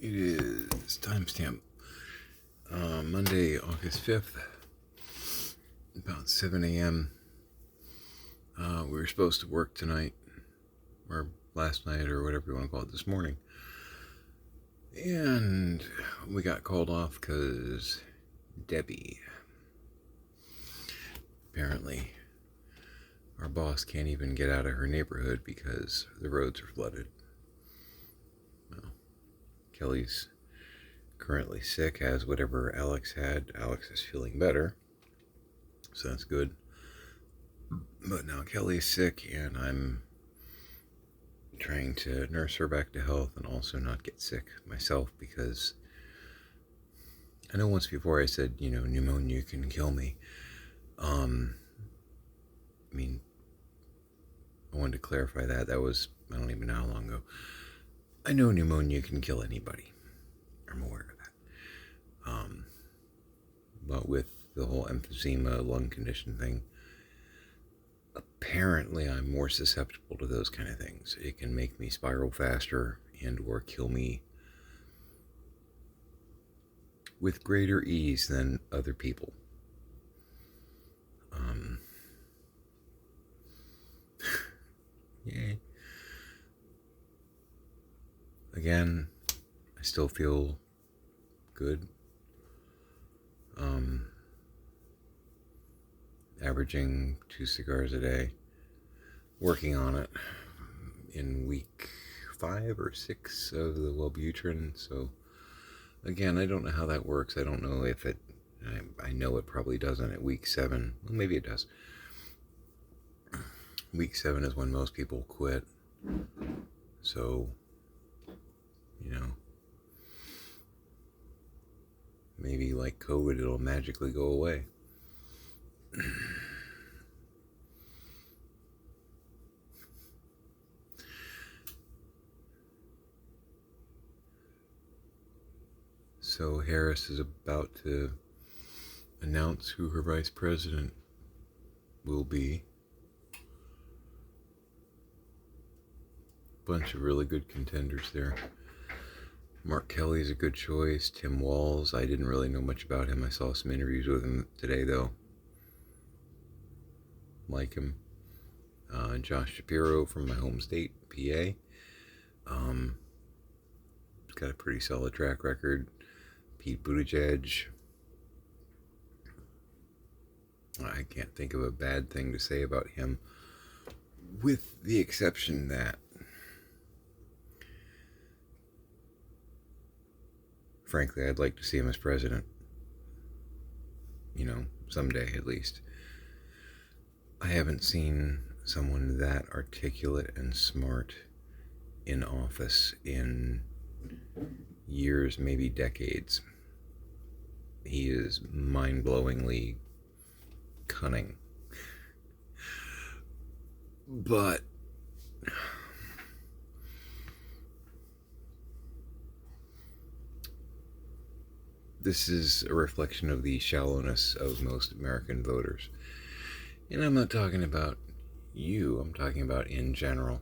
It is timestamp Monday, August 5th, about 7 a.m. We were supposed to work tonight, or last night, or whatever you want to call it, this morning. And we got called off because Debbie, apparently, our boss can't even get out of her neighborhood because the roads are flooded. Well, Kelly's currently sick, has whatever Alex had. Alex is feeling better, so that's good. But now Kelly's sick, and I'm trying to nurse her back to health and also not get sick myself, because I know once before I said, pneumonia can kill me. I wanted to clarify that. That was, I don't even know how long ago. I know pneumonia can kill anybody. I'm aware of that. But with the whole emphysema lung condition thing, apparently I'm more susceptible to those kind of things. It can make me spiral faster and or kill me with greater ease than other people. Yay. Again, I still feel good. Averaging 2 cigars a day. Working on it in week 5 or 6 of the Wellbutrin. So again, I don't know how that works. I don't know if it, I know it probably doesn't at week 7. Well, maybe it does. Week 7 is when most people quit. So, maybe like COVID, it'll magically go away. So Harris is about to announce who her vice president will be. Bunch of really good contenders there. Mark Kelly's a good choice. Tim Walz, I didn't really know much about him. I saw some interviews with him today, though. Like him. Josh Shapiro from my home state, PA. He's got a pretty solid track record. Pete Buttigieg. I can't think of a bad thing to say about him, with the exception that, frankly, I'd like to see him as president. Someday at least. I haven't seen someone that articulate and smart in office in years, maybe decades. He is mind-blowingly cunning. But this is a reflection of the shallowness of most American voters. And I'm not talking about you, I'm talking about in general.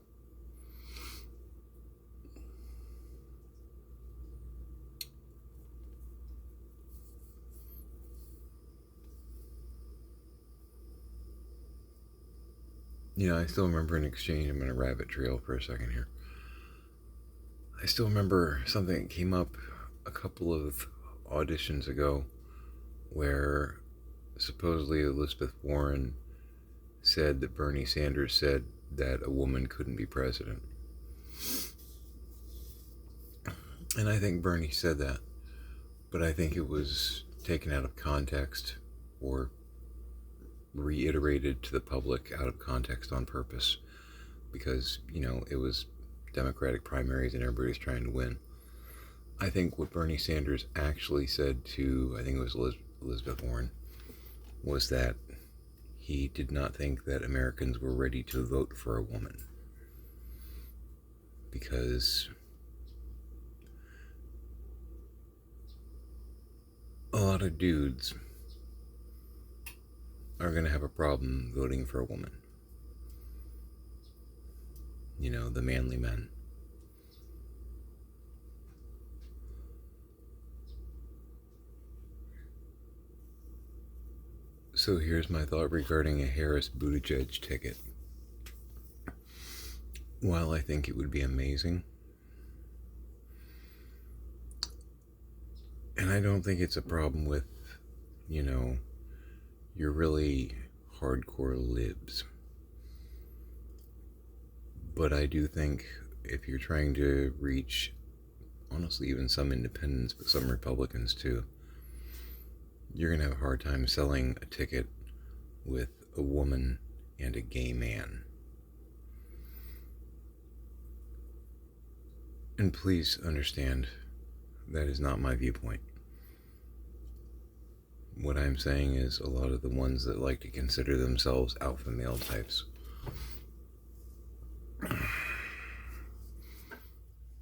I still remember an exchange. I'm going to rabbit trail for a second here. I still remember something that came up a couple of auditions ago where supposedly Elizabeth Warren said that Bernie Sanders said that a woman couldn't be president. And I think Bernie said that, but I think it was taken out of context or reiterated to the public out of context on purpose, because, it was Democratic primaries and everybody's trying to win. I think what Bernie Sanders actually said to, I think it was Elizabeth Warren, was that he did not think that Americans were ready to vote for a woman, because a lot of dudes are going to have a problem voting for a woman. The manly men. So here's my thought regarding a Harris Buttigieg ticket. While I think it would be amazing, and I don't think it's a problem with, your really hardcore libs. But I do think if you're trying to reach, honestly, even some independents, but some Republicans too, you're going to have a hard time selling a ticket with a woman and a gay man. And please understand, that is not my viewpoint. What I'm saying is a lot of the ones that like to consider themselves alpha male types,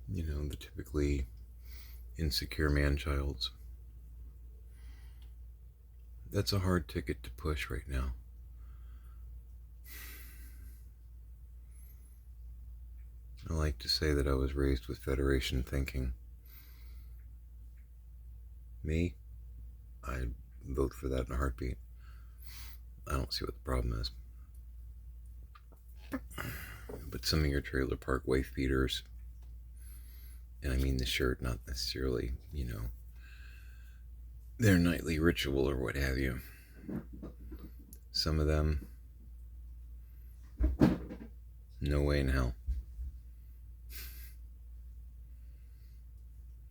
the typically insecure man-childs, that's a hard ticket to push right now. I like to say that I was raised with Federation thinking. Me, I'd vote for that in a heartbeat. I don't see what the problem is. But some of your trailer park wife beaters, and I mean the shirt, not necessarily, their nightly ritual or what have you. Some of them, no way in hell.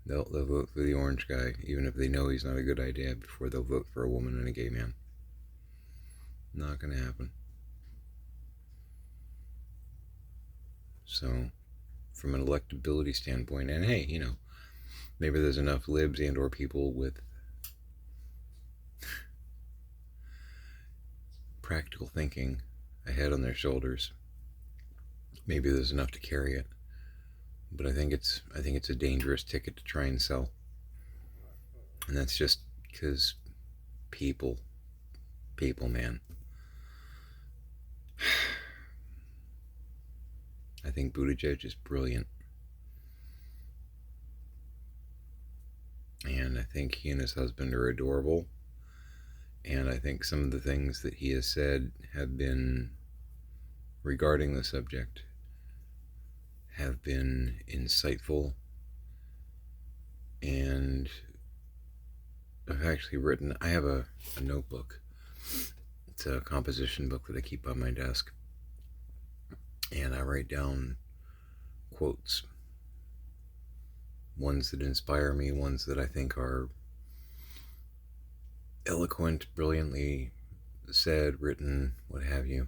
They'll vote for the orange guy, even if they know he's not a good idea, before they'll vote for a woman and a gay man. Not going to happen. So, from an electability standpoint, and hey, maybe there's enough libs and or people with practical thinking, a head on their shoulders. Maybe there's enough to carry it. But I think it's a dangerous ticket to try and sell. And that's just because people, man. I think Buttigieg is brilliant. And I think he and his husband are adorable. And I think some of the things that he has said have been, regarding the subject, have been insightful. And I've actually I have a notebook. It's a composition book that I keep on my desk. And I write down quotes. Ones that inspire me, ones that I think are eloquent, brilliantly said, written, what have you.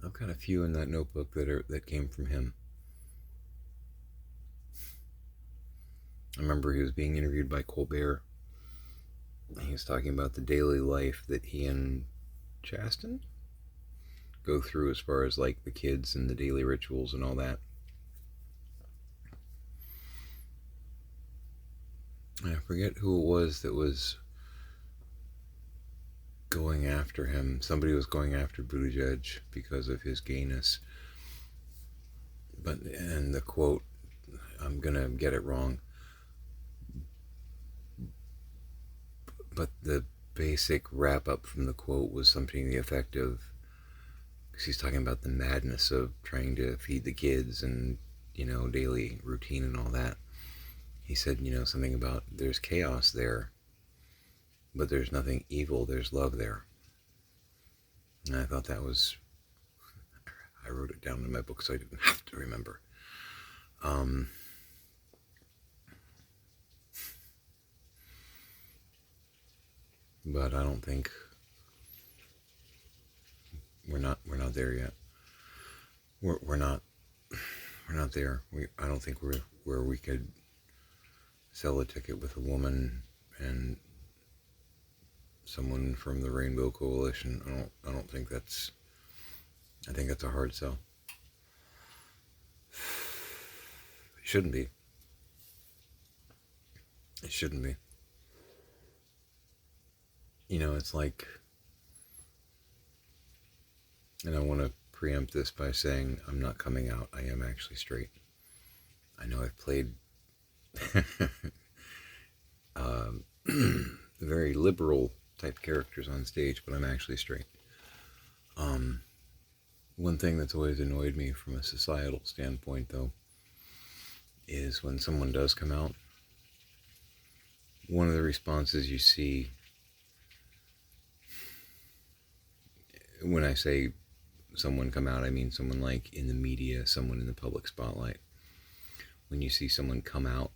I've got a few in that notebook that came from him. I remember he was being interviewed by Colbert. He was talking about the daily life that he and Chasten go through as far as like the kids and the daily rituals and all that. I forget who it was that was going after him. Somebody was going after Buttigieg because of his gayness. And the quote, I'm gonna get it wrong, but the basic wrap up from the quote was something to the effect of, because he's talking about the madness of trying to feed the kids and, daily routine and all that. He said, something about there's chaos there, but there's nothing evil, there's love there. And I thought that was, I wrote it down in my book so I didn't have to remember. But I don't think we're not there yet. We're not there. I don't think we're where we could sell a ticket with a woman and someone from the Rainbow Coalition. I don't think that's. I think that's a hard sell. It shouldn't be. It shouldn't be. It's like, and I want to preempt this by saying I'm not coming out. I am actually straight. I know I've played very liberal type characters on stage, but I'm actually straight. One thing that's always annoyed me from a societal standpoint, though, is when someone does come out, one of the responses you see, when I say someone come out, I mean someone like in the media, someone in the public spotlight. When you see someone come out,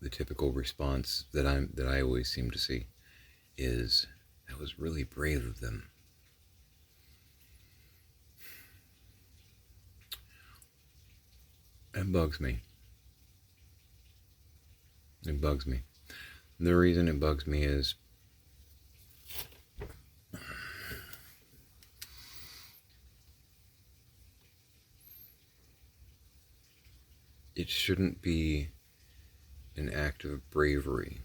the typical response that I always seem to see is, "That was really brave of them." It bugs me. It bugs me. The reason it bugs me is it shouldn't be an act of bravery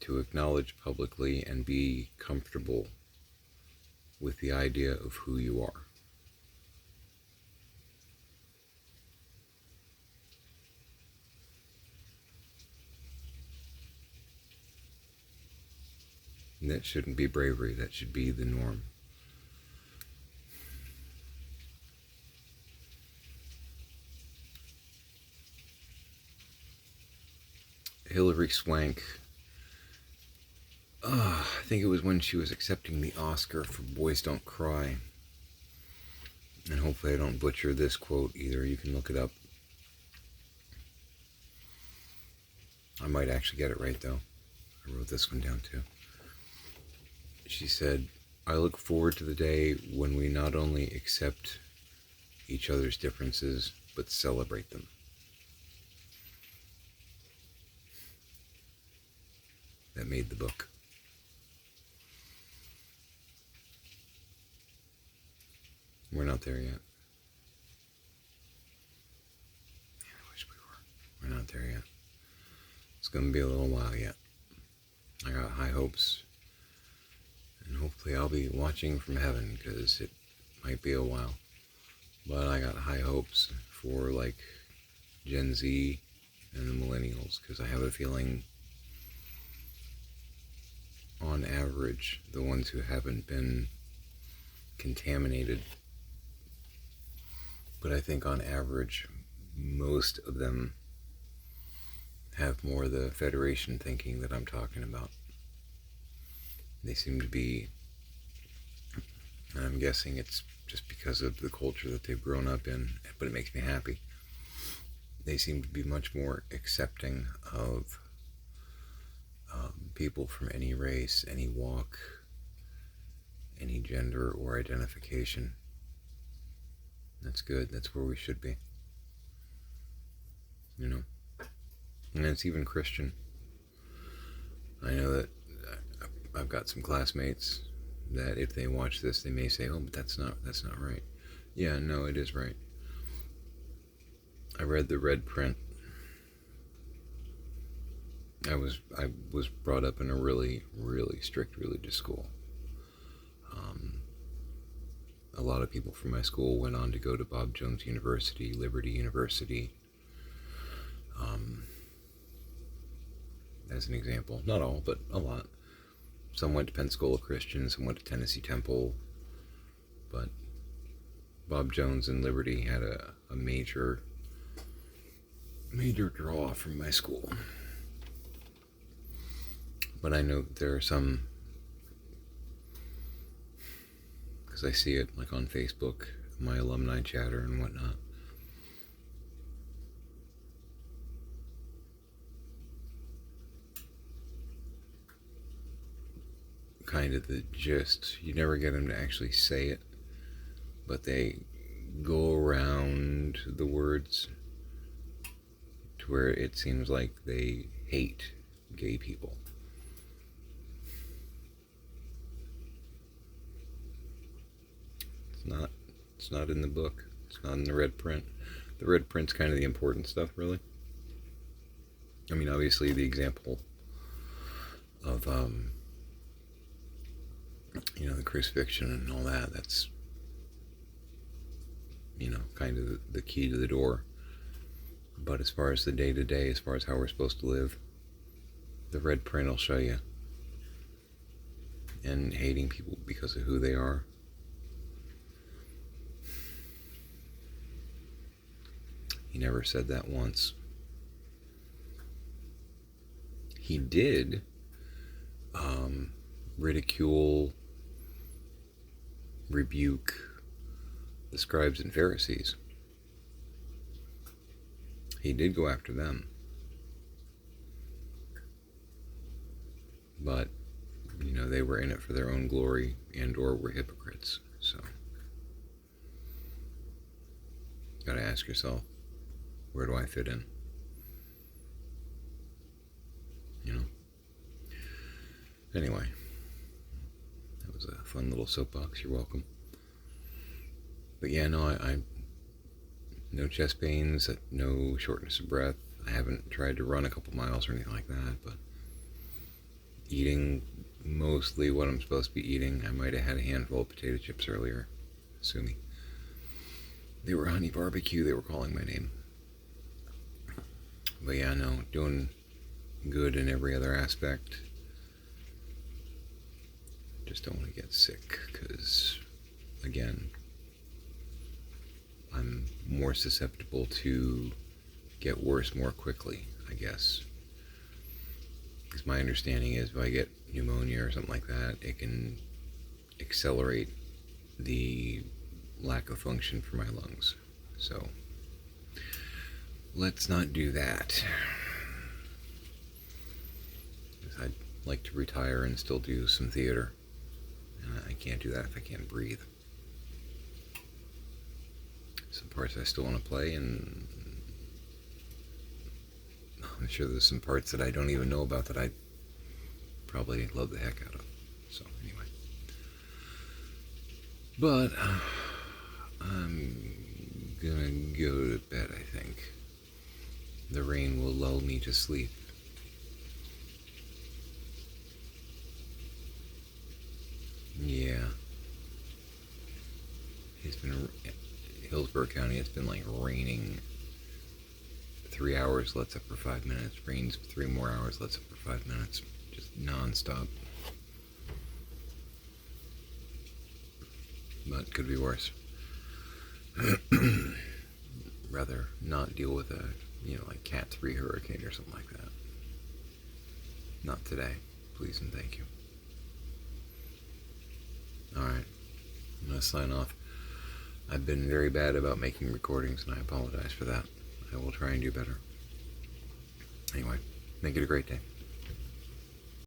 to acknowledge publicly and be comfortable with the idea of who you are. And that shouldn't be bravery, that should be the norm. Hilary Swank, I think it was when she was accepting the Oscar for Boys Don't Cry, and hopefully I don't butcher this quote either, you can look it up. I might actually get it right though. I wrote this one down too. She said, "I look forward to the day when we not only accept each other's differences, but celebrate them." That made the book. We're not there yet. I wish we were. We're not there yet. It's going to be a little while yet. I got high hopes. And hopefully I'll be watching from heaven, because it might be a while. But I got high hopes for like Gen Z and the millennials, because I have a feeling on average the ones who haven't been contaminated, but I think on average most of them have more of the Federation thinking that I'm talking about. They seem to be, and I'm guessing it's just because of the culture that they've grown up in, but it makes me happy. They seem to be much more accepting of people from any race, any walk, any gender or identification. That's good. That's where we should be. You know? And it's even Christian. I know that I've got some classmates that if they watch this, they may say, "Oh, but that's not right." Yeah, no, it is right. I read the red print. I was brought up in a really, really strict religious school. A lot of people from my school went on to go to Bob Jones University, Liberty University, as an example. Not all, but a lot. Some went to Pensacola Christian, some went to Tennessee Temple, but Bob Jones and Liberty had a major draw from my school. But I know that there are some, because I see it like on Facebook, my alumni chatter and whatnot. Kind of the gist. You never get them to actually say it, but they go around the words to where it seems like they hate gay people. It's not in the book. It's not in the red print. The red print's kind of the important stuff, really. I mean, obviously the example of the crucifixion and all that, that's kind of the key to the door. But as far as the day to day, as far as how we're supposed to live, the red print will show you. And hating people because of who they are. He never said that once. He did ridicule, rebuke the scribes and Pharisees. He did go after them. But, they were in it for their own glory and or were hypocrites. So, gotta ask yourself, where do I fit in? Anyway, that was a fun little soapbox. You're welcome. But yeah, no, I no chest pains, no shortness of breath. I haven't tried to run a couple miles or anything like that, but eating mostly what I'm supposed to be eating. I might have had a handful of potato chips earlier, assuming they were honey barbecue. They were calling my name. But yeah, no, doing good in every other aspect. Just don't want to get sick because, again, I'm more susceptible to get worse more quickly, I guess. Because my understanding is if I get pneumonia or something like that, it can accelerate the lack of function for my lungs. So, let's not do that. I'd like to retire and still do some theater. I can't do that if I can't breathe. Some parts I still want to play, and I'm sure there's some parts that I don't even know about that I probably love the heck out of. So, anyway. But I'm gonna go to bed, I think. The rain will lull me to sleep. Yeah. Hillsborough County, it's been like raining 3 hours, lets up for 5 minutes. Rains 3 more hours, lets up for 5 minutes. Just non-stop. But could be worse. Rather not deal with a, like Cat 3 hurricane or something like that. Not today. Please and thank you. Alright. I'm going to sign off. I've been very bad about making recordings, and I apologize for that. I will try and do better. Anyway, make it a great day.